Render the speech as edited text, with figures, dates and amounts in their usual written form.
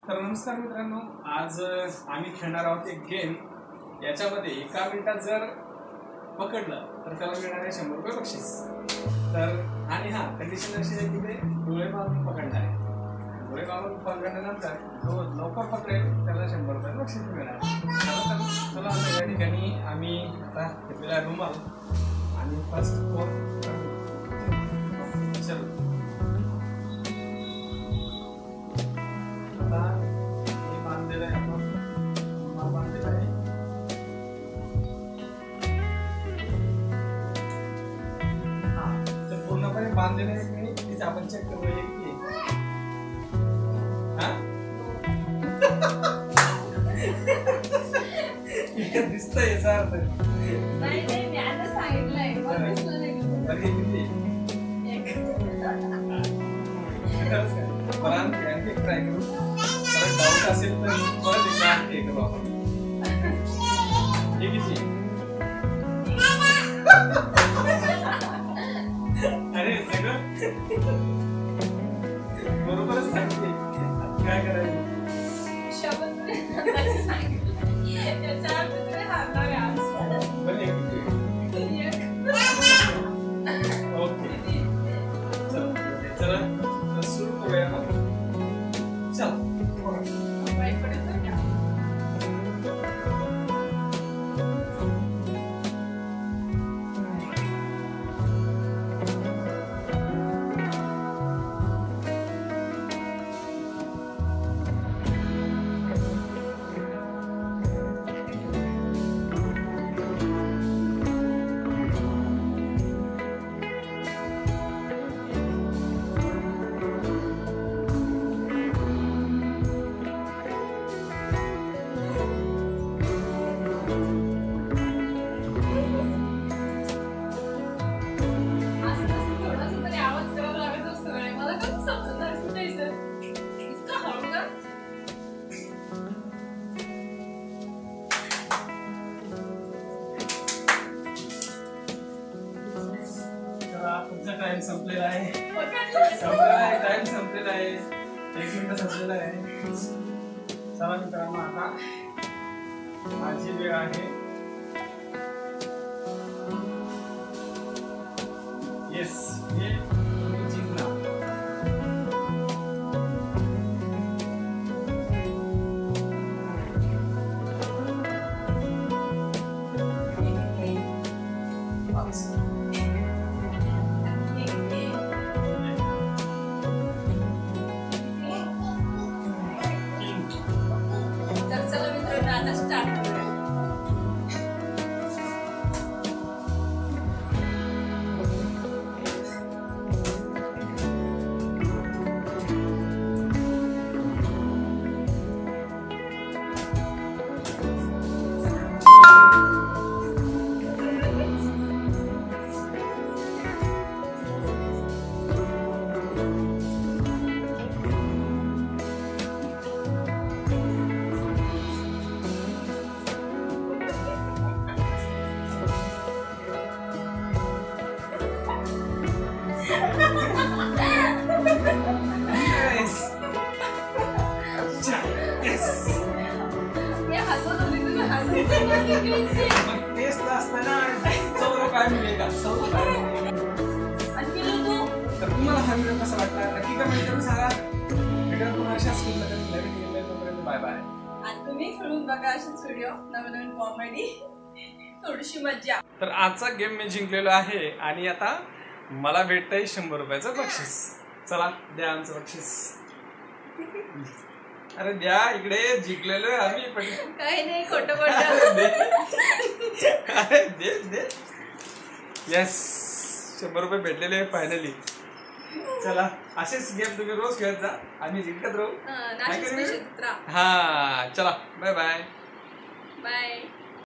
तर नमस्कार मित्रांनो, आज आम्ही खेळणार आहोत एक गेम. याच्यामध्ये 1 मिनिटात जर पकडलं तर त्याला मिळणार आहे 100 रुपये बक्षीस. तर आणि हा कंडिशन अशी आहे की ते डोळे मारून पकडणार आहे. डोळे मारून पकडल्यानंतर जो लवकर पकडेल त्याला 100 रुपये बक्षीस मिळणार. चला आता या ठिकाणी आम्ही आता घेतलेला रुमाल आणि फर्स्ट फोर चलो आता हे बांधलेलं आहे. आपण रुमाल बांधलेला आहे. पूर्णपणे बांधलेले आहे की नाही आपण चेक करूया की दिसतंय याचा अर्थ नाही नाही मी आता सांगितलंय मग दिसलं नाही. बरं किती आणखी ट्राय करू. परत डाऊट असेल तर परत एकदा आणखी करू आपण. हे किती अरे सगळं बरोबरच सांगते. काय करायचं शब्द सांगितलं त्याच्या अर्थ हाताने आन्सर बरं ओके चला सुरू करूया मग. चल टाइम संपलेला आहे. टाइम संपलेला आहे. 1 मिनिट संपलेला आहे. चला मित्रांनो आता माझी वेळ आहे. येस हे जिंकला. आता स्टार्ट करूया. तर तुम्हाला हा व्हिडिओ कसा वाटला नक्की कमेंट करून सांगा. व्हिडिओ तुम्हाला अशाच नवीन बाय बाय. आणि तुम्ही खेळून बघा असेच व्हिडिओ, नवीन कॉमेडी, थोडीशी मज्जा. तर आजचा गेम मी जिंकलेलो आहे आणि आता मला भेटतंय 100 रुपयाचं बक्षीस. चला द्या आमचं बक्षीस. अरे द्या इकडे. जिंकलेलो आहे आम्ही पण काही नाही खोटं बोलतो. अरे दे दे. येस 100 रुपये भेटलेले आहे फायनली. चला असेच गेम तुम्ही रोज खेळत जा. आम्ही जिंकत राहू. हा चला बाय बाय. हा चला बाय बाय. बाय.